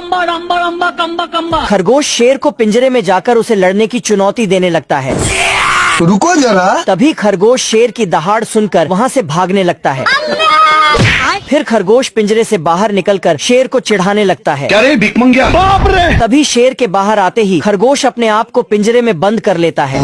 अम्बा रम्बा रम्बा कम्बा कम्बा। खरगोश शेर को पिंजरे में जाकर उसे लड़ने की चुनौती देने लगता है। रुको जरा। तभी खरगोश शेर की दहाड़ सुनकर वहाँ से भागने लगता है। फिर खरगोश पिंजरे से बाहर निकलकर शेर को चिढ़ाने लगता है। क्या रे भिख मंगिया? बाप रे! तभी शेर के बाहर आते ही खरगोश अपने आप को पिंजरे में बंद कर लेता है।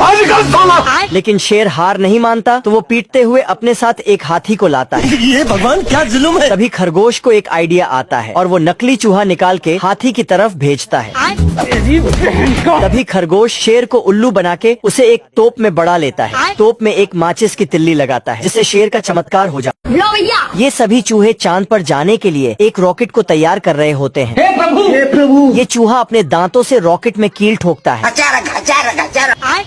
लेकिन शेर हार नहीं मानता, तो वो पीटते हुए अपने साथ एक हाथी को लाता है। ये भगवान क्या जुल्म है। तभी खरगोश को एक आइडिया आता है और वो नकली चूहा निकाल के हाथी की तरफ भेजता है। तभी खरगोश शेर को उल्लू बना के उसे एक तोप में बढ़ा लेता है। तोप में एक माचिस की तिल्ली लगाता है, जिससे शेर का चमत्कार हो जाता है। ये सभी चूहे चांद पर जाने के लिए एक रॉकेट को तैयार कर रहे होते हैं। हे प्रभु! ये चूहा अपने दांतों से रॉकेट में कील ठोकता है।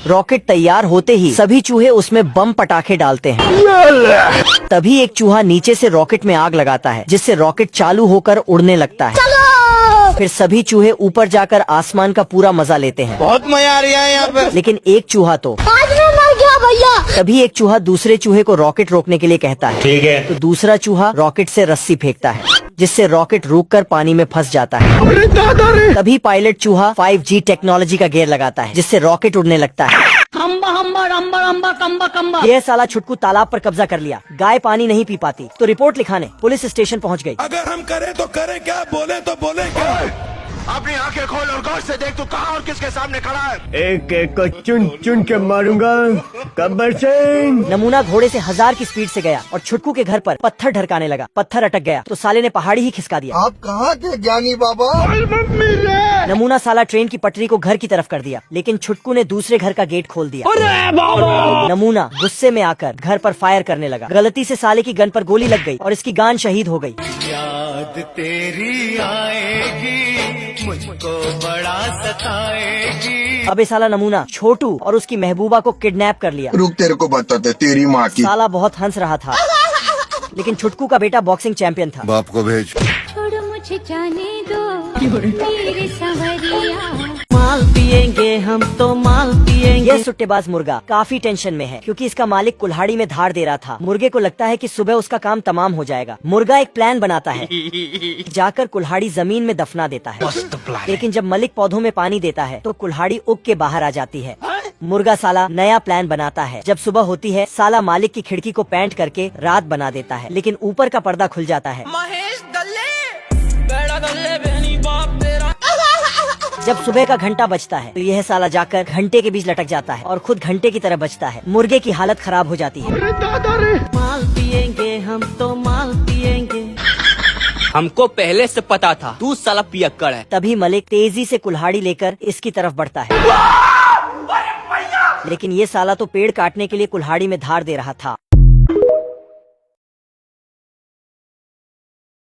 रॉकेट तैयार होते ही सभी चूहे उसमें बम पटाखे डालते हैं। तभी एक चूहा नीचे से रॉकेट में आग लगाता है, जिससे रॉकेट चालू होकर उड़ने लगता है। फिर सभी चूहे ऊपर जाकर आसमान का पूरा मजा लेते हैं। बहुत मजा आ रहा है यहाँ पे। लेकिन एक चूहा तो भैया। तभी एक चूहा दूसरे चूहे को रॉकेट रोकने के लिए कहता है। ठीक है। तो दूसरा चूहा रॉकेट से रस्सी फेंकता है, जिससे रॉकेट रुककर पानी में फंस जाता है। अरे दादा रे! तभी पायलट चूहा 5G टेक्नोलॉजी का गियर लगाता है, जिससे रॉकेट उड़ने लगता है। अम्बा अम्बा रम्बा रम्बा कम्बा कम्बा। यह साला छुटकू तालाब पर कब्जा कर लिया। गाय पानी नहीं पी पाती, तो रिपोर्ट लिखाने पुलिस स्टेशन पहुंच गई। अगर हम करें तो करें क्या, बोले तो बोले क्या? अपनी आंखें खोल और गौर से देख, तू कहाँ और किसके सामने खड़ा है? एक एक को चुन चुन के मारूंगा। गब्बर सिंह! नमूना घोड़े से 1000 की स्पीड से गया और छुटकू के घर पर पत्थर ढरकाने लगा। पत्थर अटक गया तो साले ने पहाड़ी ही खिसका दिया। आप कहाँ थे ज्ञानी बाबा? नमूना साला ट्रेन की पटरी को घर की तरफ कर दिया, लेकिन छुटकू ने दूसरे घर का गेट खोल दिया। नमूना गुस्से में आकर घर पर फायर करने लगा। गलती से साले की गन पर गोली लग गई और इसकी गान शहीद हो गई। याद तेरी आएगी, मुझको बड़ा सताएगी। अबे साला नमूना छोटू और उसकी महबूबा को किडनैप कर लिया। रुक, तेरे को बताते तेरी माँ की। साला बहुत हंस रहा था, लेकिन छुटकू का बेटा बॉक्सिंग चैंपियन था। बाप को भेज। छोड़ो मुझे जाने दो मेरे संवरिया। माल पिएंगे हम तो माल पिएंगे। ये सुट्टेबाज मुर्गा काफी टेंशन में है, क्योंकि इसका मालिक कुल्हाड़ी में धार दे रहा था। मुर्गे को लगता है कि सुबह उसका काम तमाम हो जाएगा। मुर्गा एक प्लान बनाता है, जाकर कुल्हाड़ी जमीन में दफना देता है। लेकिन जब मलिक पौधों में पानी देता है तो कुल्हाड़ी उग के बाहर आ जाती है। मुर्गा साला नया प्लान बनाता है। जब सुबह होती है, साला मालिक की खिड़की को पेंट करके रात बना देता है, लेकिन ऊपर का पर्दा खुल जाता है। जब सुबह का घंटा बजता है तो यह साला जाकर घंटे के बीच लटक जाता है और खुद घंटे की तरह बजता है। मुर्गे की हालत खराब हो जाती है। माल पिएंगे हम तो माल पिएंगे। हमको पहले से पता था तू साला पियक्कड़ है। तभी मलिक तेजी से कुल्हाड़ी लेकर इसकी तरफ बढ़ता है, लेकिन ये साला तो पेड़ काटने के लिए कुल्हाड़ी में धार दे रहा था।